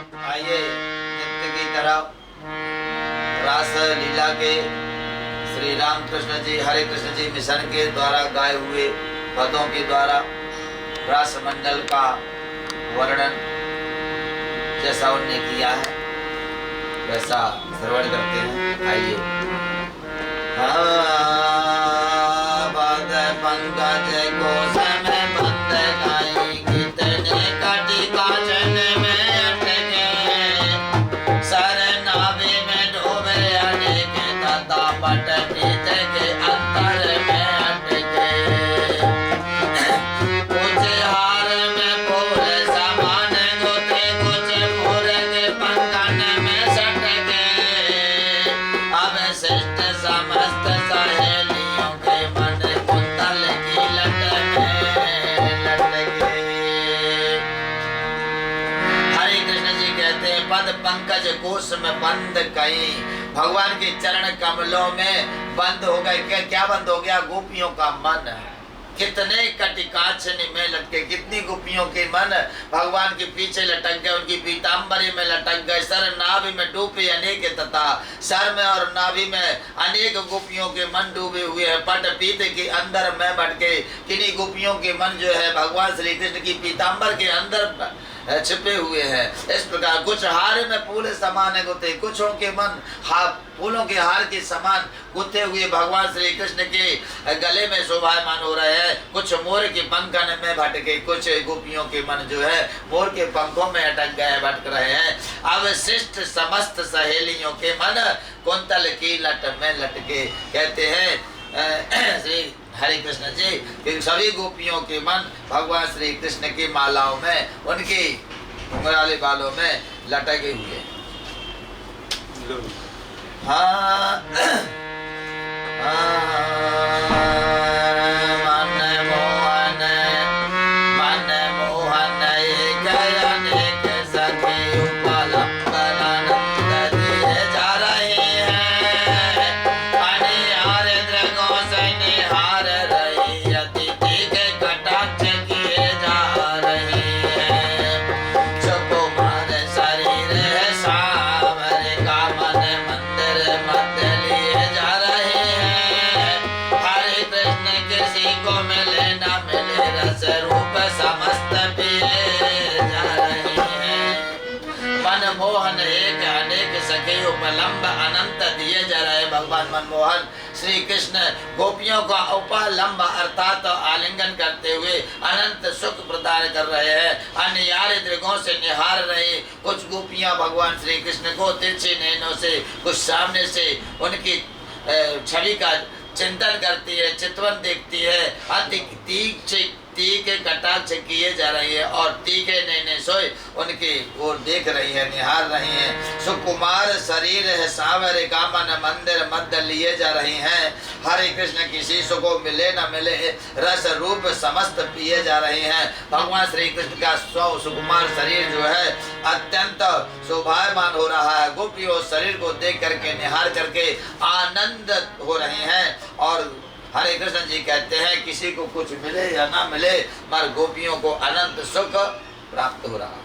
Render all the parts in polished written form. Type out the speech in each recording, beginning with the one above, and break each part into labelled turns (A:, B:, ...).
A: आइए नित्य की तरह रास लीला के श्री राम कृष्ण जी हरे कृष्ण जी मिशन के द्वारा गाए हुए पदों के द्वारा रास मंडल का वर्णन जैसा उन्होंने किया है वैसा श्रवण करते हैं। आइए। पंकज को समय बंद गाई कितने कटी काचन में अटके सर नाभि में डूबे अनेक तथा पट पीत के अंतर में अटके कुछ हार में पूरे समान गुथे कुछ पूरे के पंकन में सटके अब शिष्ट समस्त सहेलियों के मन कुंतल की लट में लटके। हरे कृष्ण जी कहते हैं पद पंकज कोश में बंद कहीं भगवान के चरण कमलों में बंद हो गए। क्या बंद हो गया? गोपियों का मन। कितने कटिकाचन में लटके कितनी गोपियों के मन भगवान के पीछे लटक गए, उनकी पीताम्बरी में लटक गए, सर नाभि में डूबे अनेक तथा सर में और नाभि में अनेक गोपियों के मन डूबे हुए हैं। पट पीत के अंदर में भटके किन्हीं गोपियों के मन जो है भगवान श्री कृष्ण की पीताम्बर के अंदर छिपे हुए हैं। इस प्रकार कुछ हार में फूल समान गुथे, कुछों के मन फूलों के हार के समान गुथे हुए भगवान श्री कृष्ण के गले में शोभायमान हो रहे हैं। कुछ मोर के पंखन में भटके, कुछ गोपियों के मन जो है मोर के पंखों में अटक गए, भटक रहे हैं। अब शिष्ट समस्त सहेलियों के मन कुंतल की लट में लटके। कहते हैं श्री हरे कृष्ण जी कि सभी गोपियों के मन भगवान श्री कृष्ण की मालाओं में उनके घुंघराले बालों में लटके हुए। हाँ मोहन एक अनेक सखे उपलम्ब अनंत दिए जा रहे। भगवान मनमोहन श्री कृष्ण गोपियों का उपलम्ब अर्थात आलिंगन करते हुए अनंत सुख प्रदान कर रहे हैं। अन्यारे दृगों से निहार रहे। कुछ गोपियां भगवान श्री कृष्ण को तिरछे नैनों से, कुछ सामने से उनकी छवि का चिंतन करती है, चितवन देखती है। अति तीखे कटाक्ष किए जा रही है और तीखे नैने सोए उनकी ओर देख रही है, निहार रही है। सुकुमार शरीर है सांवरे कामन मंदिर मध्य लिए जा रही हैं। हरे कृष्ण किसी को मिले न मिले रस रूप समस्त पिए जा रहे हैं। भगवान श्री कृष्ण का सुकुमार शरीर जो है अत्यंत शोभायमान हो रहा है। गोपियों शरीर को देख करके निहार करके आनंद हो रहे हैं। और हरे कृष्ण जी कहते हैं किसी को कुछ मिले या ना मिले मगर गोपियों को अनंत सुख प्राप्त हो रहा।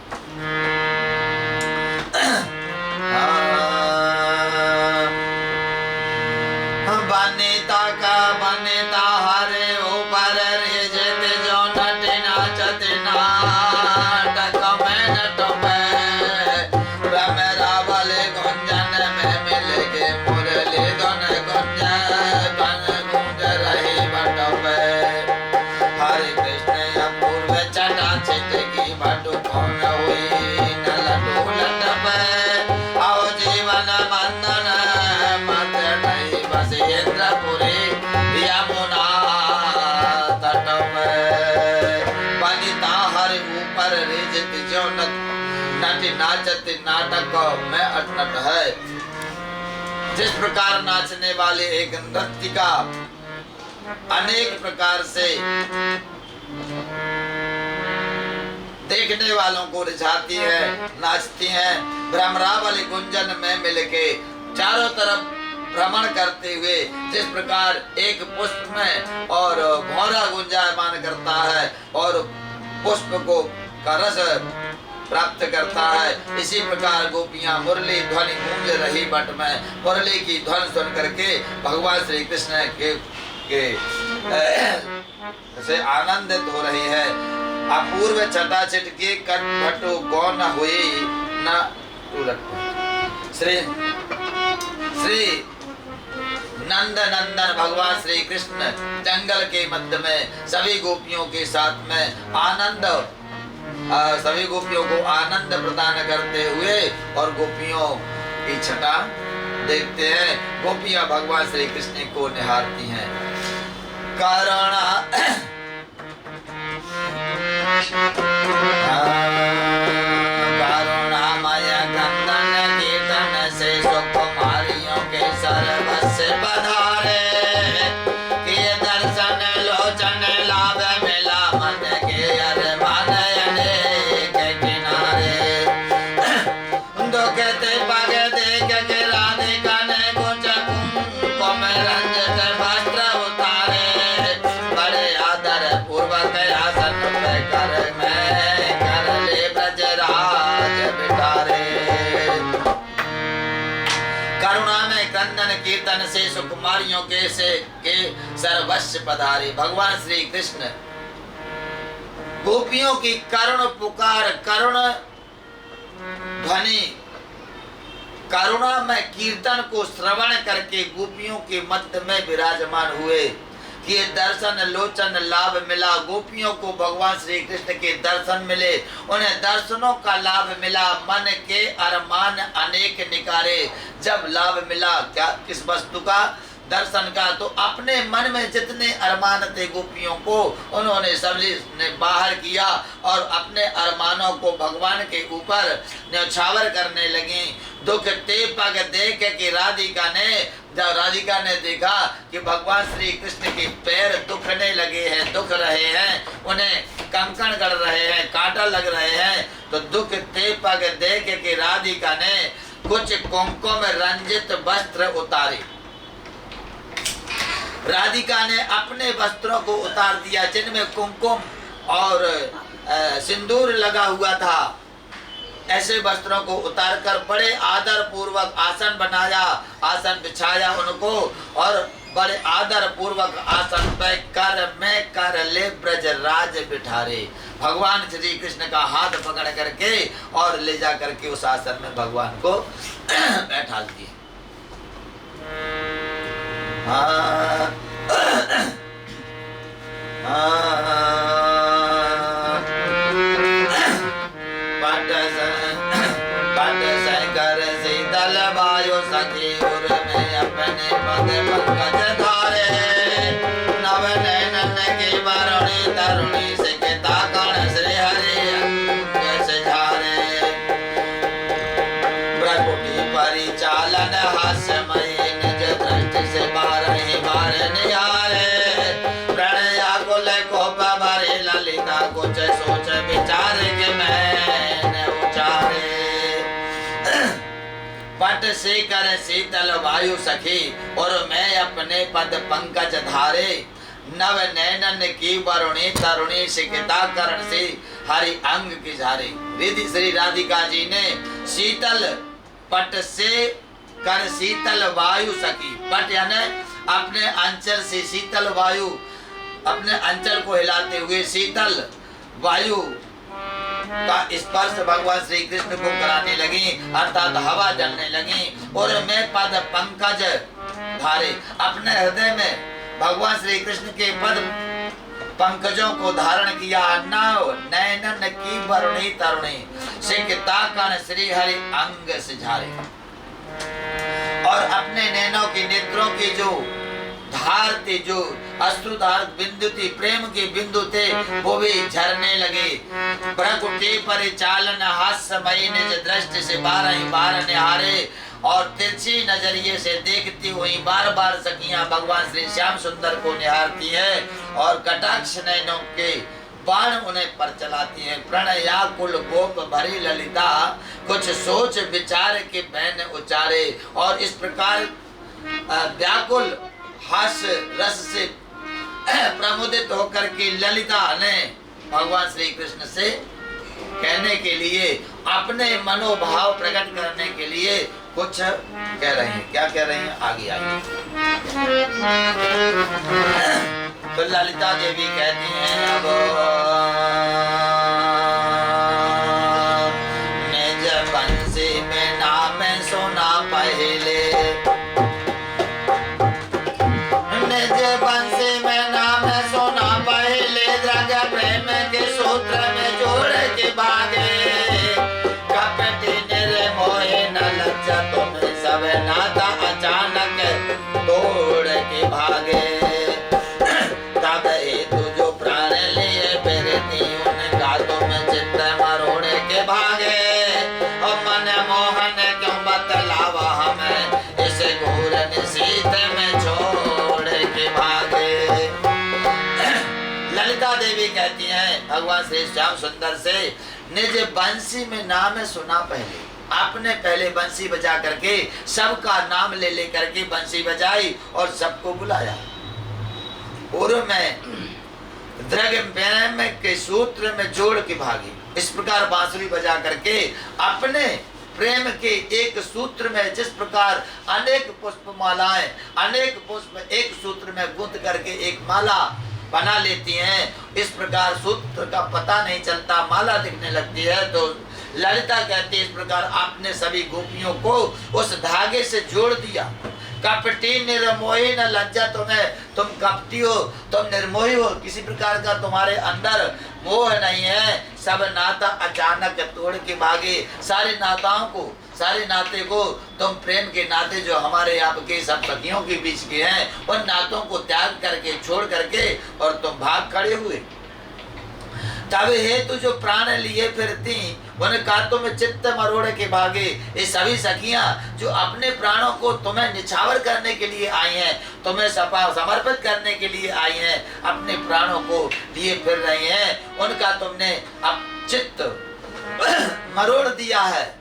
A: बनेता का बनेता हरे ऊपर रिजत जो नट नाचत नाटक में नटपे भ्रमरा वाले गुंजन में मिल के मुरली धुन गुंजन नाचत नाटक में अटनट है। जिस प्रकार नाचने वाले एक नृत्यिका अनेक प्रकार से देखने वालों को रिझाती है, नाचती है। भ्रमरावली गुंजन में मिलके चारों तरफ भ्रमण करते हुए जिस प्रकार एक पुष्प में और भौरा गुंजायमान करता है और पुष्प को का रस प्राप्त करता है, इसी प्रकार गोपियां मुरली ध्वनि गूंज रही बट में, मुरली की ध्वनि सुन करके भगवान श्री कृष्ण के से आनंदित हो रही है। अपूर्व छटा छिटके कट भटो गौन हुई न श्री श्री नंद नंदन भगवान श्री कृष्ण जंगल के मध्य में सभी गोपियों के साथ में आनंद, सभी गोपियों को आनंद प्रदान करते हुए और गोपियों की छटा देखते हैं। गोपियां भगवान श्री कृष्ण को निहारती हैं। करुणा करुणामय कंदन कीर्तन से सुकुमारियों के सर्वस्व पधारे, किए दर्शन लोचन लाभ मिला मन के अरमान अनेक किनारे। दुखते पग देख के राधिका ने कुछ कुमकुम रंजित वस्त्र उतारे, बड़े आदर पूर्वक आसन पे कर में कर ले ब्रजराज बिठारे। करुणा में क्रंदन कीर्तन से सुकुमारियों के सर्वस्व पधारे। भगवान श्री कृष्ण गोपियों की करुण पुकार, करुण ध्वनि, करुणा में कीर्तन को श्रवण करके गोपियों के मध्य में विराजमान हुए कि दर्शन लोचन लाभ मिला। गोपियों को भगवान श्री कृष्ण के दर्शन मिले, उन्हें दर्शनों का लाभ मिला, मन के अरमान अनेक निकारे। जब लाभ मिला क्या, किस वस्तु का, दर्शन का, तो अपने मन में जितने अरमान थे गोपियों को उन्होंने सभी ने बाहर किया और अपने अरमानों को भगवान के ऊपर न्यौछावर करने लगी। दुख ते पग देख के राधिका ने, जब राधिका ने देखा कि भगवान श्री कृष्ण के पैर दुखने लगे हैं, दुख रहे हैं, उन्हें कंकण गड़ रहे हैं, कांटा लग रहे हैं, तो दुख ते पग देख के राधिका ने कुछ कुमकुम रंजित वस्त्र उतारे। राधिका ने अपने वस्त्रों को उतार दिया जिनमें कुमकुम और सिंदूर लगा हुआ था। ऐसे वस्त्रों को उतारकर बड़े आदर पूर्वक आसन बनाया, आसन बिछाया उनको और बड़े आदर पूर्वक आसन पे कर में कर ले ब्रजराज बिठारे। भगवान श्री कृष्ण का हाथ पकड़ करके और ले जा करके उस आसन में भगवान को बैठा दिए। कर शीतल वायु सखी उर में अपने पद पंकज धारे, नव नैनन की वरुणी तरुणी से किता कण श्री हरि अंग से झारे। प्रकुटी परिचालन हास्यमयी निज दृष्टि से बारहि बार निहारे, प्रणया कुल कोप भरी ललिता कुछ सोच विचार के मैंने उचारे। पट से कर शीतल वायु सखी और मैं अपने पद पंकज धारे, नव नैनन की वरुणी तरुणी शिखिता करण से हरि अंग की झारे। रिधि श्री राधिका जी ने शीतल पट से कर शीतल वायु सखी, पट यानी अपने अंचल से शीतल वायु, अपने अंचल को हिलाते हुए शीतल वायु का स्पर्श भगवान श्री कृष्ण को कराने लगी, अर्थात हवा जलने लगी। और मैं पद पंकज धारे, अपने हृदय में भगवान श्री कृष्ण के पद पंकजों को धारण किया। नव नैनन की वरुणी तरुणी शिखिता कण श्री हरि अंग से झारे, और अपने नैनों की नेत्रों की जो धार थी, जो अश्रुधार बिंदु थी, प्रेम के बिंदु थे, वो भी झरने लगे। प्रकुटी परिचालन हास्यमयी निज दृष्टि से बारहि बार निहारे, और तिरछी नजरिए से देखती हुई बार बार सखियां भगवान श्री श्याम सुंदर को निहारती है और कटाक्ष नयनों के बाण उन्हें पर चलाती है। प्रणया कुल गोप भरी ललिता कुछ सोच विचार के बैन उचारे, और इस प्रकार व्याकुल हास्य रस से प्रमुदित होकर के ललिता ने भगवान श्री कृष्ण से कहने के लिए, अपने मनोभाव प्रकट करने के लिए कुछ कह रहे हैं। क्या कह रहे हैं? आगे आइए। तो ललिता देवी कहती हैं, अब निज बंसी में नाम सुना पहले, निज बंसी में नाम सुना पहले, द्रग प्रेम के सूत्र में जोड़ के भागे, कपटी निर्मोही न लज्जा तुम्हें सब नाता अचानक तोड़ के भागे, तब हेतु जो प्राण लिए फिरती उनका तुम चित्त मरोड़ के भागे, और मन मोहन क्यों बतलावा हमें इस घोर निशीथ में छोड़ के भागे। ललिता देवी कहती हैं भगवान श्री श्याम सुंदर से, निज बंसी में नाम सुना पहले, आपने पहले बंसी बजा करके सबका नाम ले ले करके बंसी बजाई और सबको बुलाया। पूर्व में द्रग प्रेम के सूत्र में जोड़ के भागी, इस प्रकार बांसुरी बजा करके अपने प्रेम के एक सूत्र में, जिस प्रकार अनेक पुष्प मालाएं, अनेक पुष्प एक सूत्र में गुंथ करके एक माला बना लेती हैं, इस प्रकार सूत्र का पता नहीं चलता, माला दिखने लगती है। तो ललिता कहती है, इस प्रकार आपने सभी गोपियों को उस धागे से जोड़ दिया। कपटी निर्मोही न लज्जा तुम्हें, तुम कपटी हो, तुम निर्मोही हो, किसी प्रकार का तुम्हारे अंदर मोह नहीं है, सब नाता अचानक तोड़ के भागे। सारे नाताओं को, सारे नाते को तुम प्रेम के नाते जो हमारे आपके सब सखियों के बीच के हैं, उन नातों को त्याग करके, छोड़ करके और तुम भाग खड़े हुए। तब हेतु जो प्राण लिए फिरती उनका तुम चित्त मरोड़ के भागे। ये सभी सखियां जो अपने प्राणों को तुम्हें निछावर करने के लिए आई हैं, तुम्हें समर्पित करने के लिए आई हैं, अपने प्राणों को लिए फिर रही हैं, उनका तुमने अब चित्त मरोड़ दिया है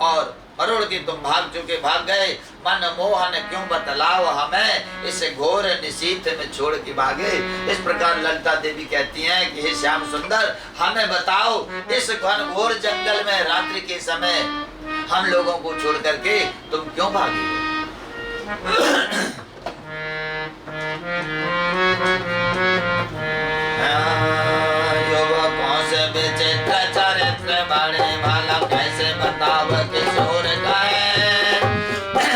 A: और मरोड़ के तुम भाग चुके, भाग गए। मन मोहन क्यों बतलाओ हमें इस घोर निशीथ में छोड़ के भागे। इस प्रकार ललिता देवी कहती हैं कि हे श्याम सुंदर, हमें बताओ इस घन घोर जंगल में रात्रि के समय हम लोगों को छोड़ करके तुम क्यों भागे? युवकों से विचित्र चरित्र बड़े भला कैसे बताव किशोर कहे,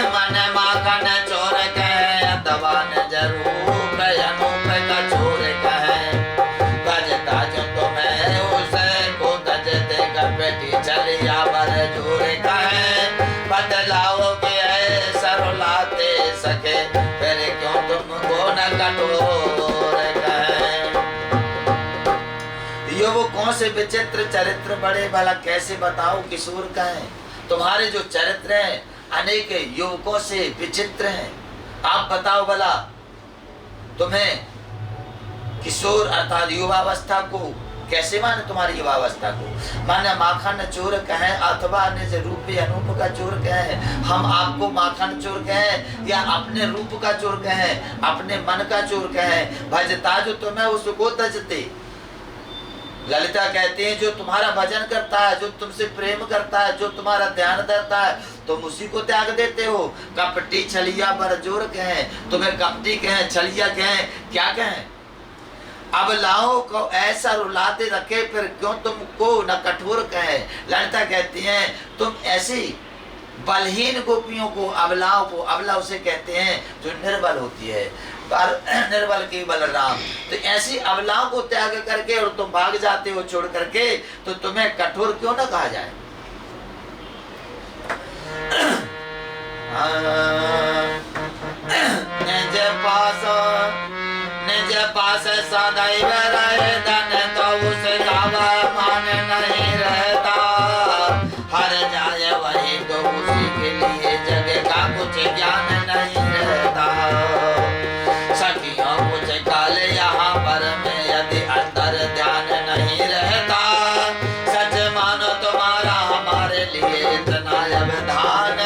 A: मन माखन चोर कहे, अथवा जरूर अनूप का चोर कहे, गजता जो तुम्हें उसे को गज देकर बेटी चलिया बर जोर कहे, बदलाओ के ऐसा रुलाते सके, फिर क्यों तुमको न कठोर कहे। युवकों से विचित्र चरित्र बड़े भला कैसे बताओ किशोर कहे। तुम्हारे जो चरित्र हैं अनेक युवकों से विचित्र हैं, आप बताओ भला तुम्हें किशोर अर्थात युवावस्था को कैसे माने, तुम्हारी युवावस्था को माने माखन चोर कहे अथवा निज रूप अनूप का चोर कहे। हम आपको माखन चोर कहे या अपने रूप का चोर कहे, अपने मन का चोर कहे। भजता जो तुम्हें उसको तजते। ललिता कहती है जो तुम्हारा भजन करता है, जो तुमसे प्रेम करता है, जो तुम्हारा ध्यान धरता है, तुम उसी को त्याग देते हो। कपटी छलिया बरजोर कहे, तुम्हें कपटी कहे, छलिया कहे, क्या कहे। अब लाओ को ऐसा रुलाते रखे, फिर क्यों तुमको न कठोर कहे। ललिता कहती है तुम ऐसी बलहीन गोपियों को, अबलाओं को, अबला उसे कहते हैं जो निर्बल होती है, पर निर्बल की बलराम, तो ऐसी अबलाओं को त्याग करके और तुम भाग जाते हो छोड़ करके, तो तुम्हें कठोर क्यों न कहा जाए। निज पास सदैव रहे धन, तो उसे गावा मान नहीं रहता। हर जाए वही तो उसी के लिए जग का कुछ ज्ञान नहीं रहता। सखियों कुछ काल यहाँ पर में यदि अंदर ध्यान नहीं रहता। सच मानो तुम्हारा हमारे लिए इतना व्यवधान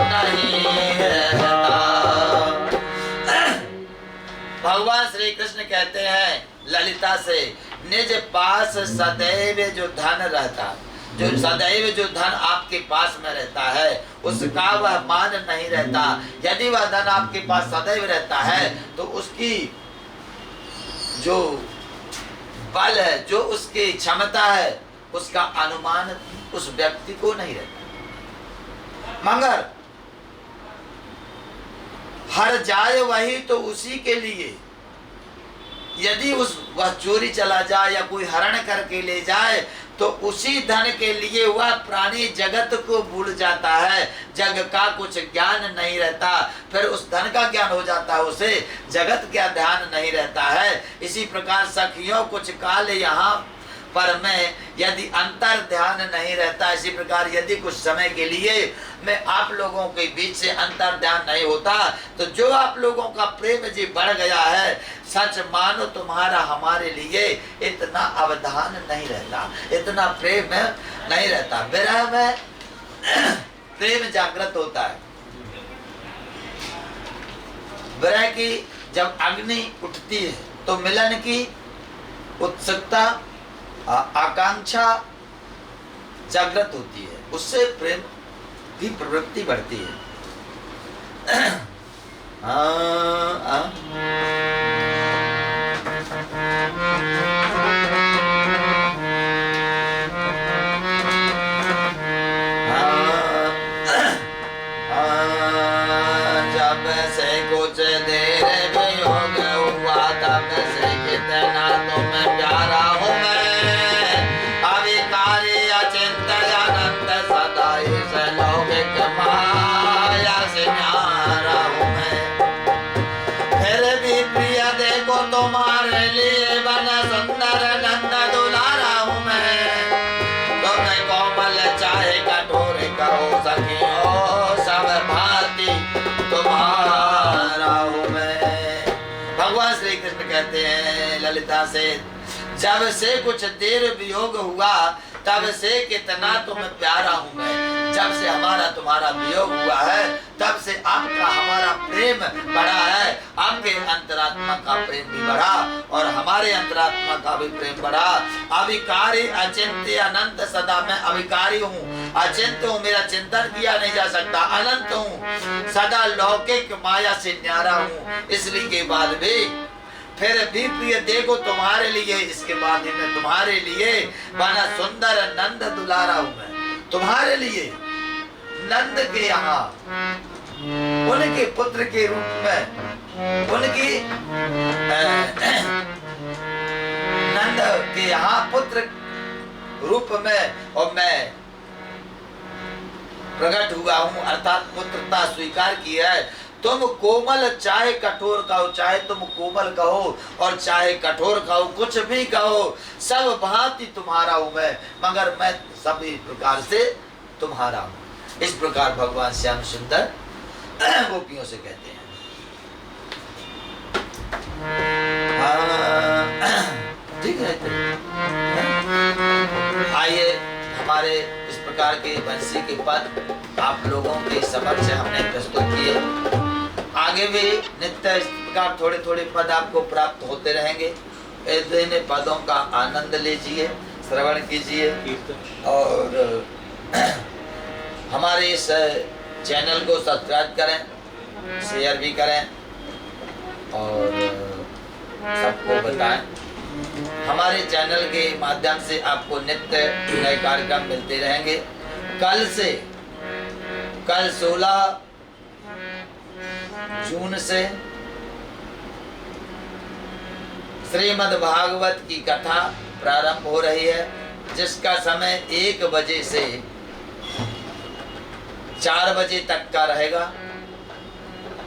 A: नहीं रहता। भगवान श्री कृष्ण कहते हैं ललिता से, निज पास सदैव जो धन रहता, जो सदैव जो धन आपके पास में रहता है उसका वह मान नहीं रहता। यदि वह धन आपके पास सदैव रहता है तो उसकी जो बल है, जो उसकी क्षमता है, उसका अनुमान उस व्यक्ति को नहीं रहता। मगर हर जाए वही तो उसी के लिए, यदि वह चोरी चला जाए या कोई हरण करके ले जाए तो उसी धन के लिए वह प्राणी जगत को भूल जाता है, जग का कुछ ज्ञान नहीं रहता, फिर उस धन का ज्ञान हो जाता है, उसे जगत का ध्यान नहीं रहता है। इसी प्रकार सखियों कुछ काल यहाँ पर मैं यदि अंतर ध्यान नहीं रहता, इसी प्रकार यदि कुछ समय के लिए मैं आप लोगों के बीच से अंतर ध्यान नहीं होता तो जो आप लोगों का प्रेम जी बढ़ गया है, सच मानो तुम्हारा हमारे लिए इतना अवधान नहीं रहता, इतना प्रेम नहीं रहता। विरह में प्रेम जागृत होता है। विरह की जब अग्नि उठती है तो मिलन की उत्सुकता, आकांक्षा जागृत होती है, उससे प्रेम की प्रवृत्ति बढ़ती है। जब से कुछ देर वियोग हुआ तब से कितना तुम्हें प्यारा हूँ मैं, अविकारी अचिंत्य अनंत सदा इस लौकिक माया से न्यारा हूँ मैं। फिर भी प्रिय देखो तुम्हारे लिए बन सुंदर नंद दुलारा हूँ मैं, तुम्हें कोमल चाहे कठोर कहो सखियो सब भांति तुम्हारा हूँ मैं। भगवान श्री कृष्ण कहते हैं ललिता से, जब से कुछ देर वियोग हुआ तब से कितना तुम्हें प्यारा हूँ मैं। जब से हमारा तुम्हारा वियोग हुआ है तब से आपका हमारा प्रेम बढ़ा है, आपके अंतरात्मा का प्रेम भी बढ़ा और हमारे अंतरात्मा का भी प्रेम बढ़ा। अविकारी अचिंत्य अनंत सदा, मैं अविकारी हूँ, अचिंत्य हूँ, मेरा चिंतन किया नहीं जा सकता, अनंत हूँ, सदा लौकिक माया से न्यारा हूँ। इसलिए के बाद भी फिर भी प्रिय देखो तुम्हारे लिए, इसके बाद ही मैं तुम्हारे लिए बना सुंदर नंद दुलारा हूँ मैं, तुम्हारे लिए नंद के यहाँ उनके पुत्र के रूप में, उनकी नंद के यहाँ पुत्र रूप में और मैं प्रकट हुआ हूँ, अर्थात पुत्रता स्वीकार की है। तुम कोमल चाहे कठोर कहो, चाहे तुम कोमल कहो और चाहे कठोर कहो, कुछ भी कहो, सब भांति तुम्हारा हूँ मैं, मगर मैं सभी प्रकार से तुम्हारा हूँ। इस प्रकार भगवान श्याम सुंदर गोपियों से कहते हैं। ठीक है, आइए हमारे इस प्रकार के बंसी के पद आप लोगों के समक्ष हमने प्रस्तुत किए। आगे भी नित्य इस प्रकार थोड़े थोड़े पद आपको प्राप्त होते रहेंगे। इन पदों का आनंद लीजिए, श्रवण कीजिए और हमारे इस चैनल को सब्सक्राइब करें, शेयर भी करें और सबको बताएं। हमारे चैनल के माध्यम से आपको नित्य नए कार्यक्रम मिलते रहेंगे। कल 16 जून से श्रीमद् भागवत की कथा प्रारंभ हो रही है, जिसका समय 1 बजे से 4 बजे तक का रहेगा।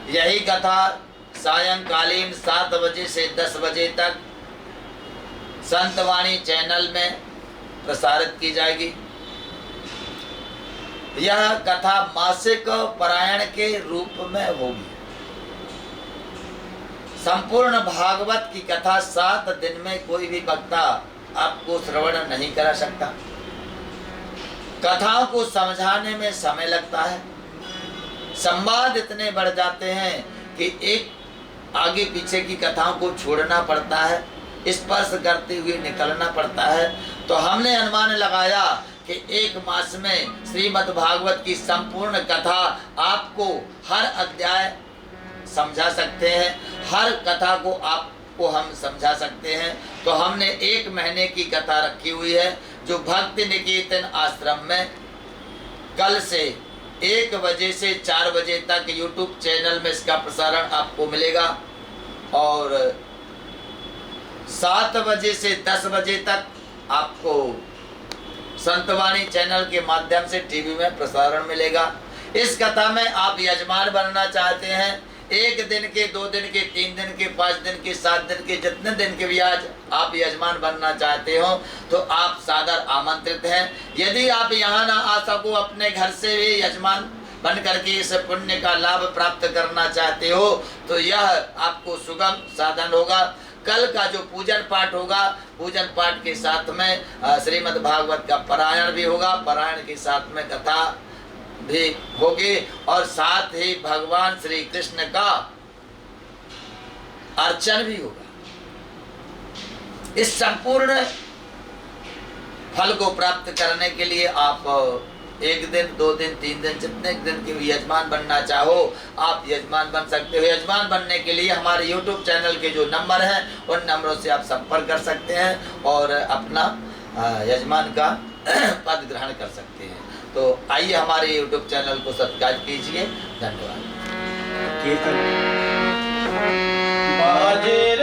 A: यही कथा सायंकालीन 7 बजे से 10 बजे तक संतवाणी चैनल में प्रसारित की जाएगी। यह कथा मासिक पारायण के रूप में होगी। संपूर्ण भागवत की कथा 7 दिन में कोई भी वक्ता आपको श्रवण नहीं करा सकता। कथाओं को समझाने में समय लगता है, संवाद इतने बढ़ जाते हैं कि एक आगे पीछे की कथाओं को छोड़ना पड़ता है स्पर्श करते हुए निकलना पड़ता है। तो हमने अनुमान लगाया कि 1 मास में श्रीमद् भागवत की संपूर्ण कथा आपको हर अध्याय समझा सकते हैं, हर कथा को आपको हम समझा सकते हैं। तो हमने 1 महीने की कथा रखी हुई है, जो भक्ति निकेतन आश्रम में कल से 1 बजे से 4 बजे तक YouTube चैनल में इसका प्रसारण आपको मिलेगा, और 7 बजे से 10 बजे तक आपको संतवाणी चैनल के माध्यम से टीवी में प्रसारण मिलेगा। इस कथा में आप यजमान बनना चाहते हैं, 1 दिन के, 2 दिन के, 3 दिन के, 5 दिन के, 7 दिन के, जितने दिन के भी आज आप यजमान बनना चाहते हो, तो आप सादर आमंत्रित हैं। यदि आप यहाँ ना आ सको, अपने घर से भी यजमान बन करके इस पुण्य का लाभ प्राप्त करना चाहते हो, तो यह आपको सुगम साधन होगा। कल का जो पूजन पाठ होगा, पूजन पाठ के साथ में श्रीमद् भागवत का पारायण भी होगा, पारायण के साथ में कथा भी होगी, और साथ ही भगवान श्री कृष्ण का अर्चन भी होगा। इस संपूर्ण फल को प्राप्त करने के लिए आप 1 दिन, 2 दिन, 3 दिन, जितने दिन के भी यजमान बनना चाहो आप यजमान बन सकते हो। यजमान बनने के लिए हमारे YouTube चैनल के जो नंबर हैं उन नंबरों से आप संपर्क कर सकते हैं और अपना यजमान का पद ग्रहण कर सकते हैं। तो आइए हमारे YouTube चैनल को सब्सक्राइब कीजिए। धन्यवाद।
B: बाजे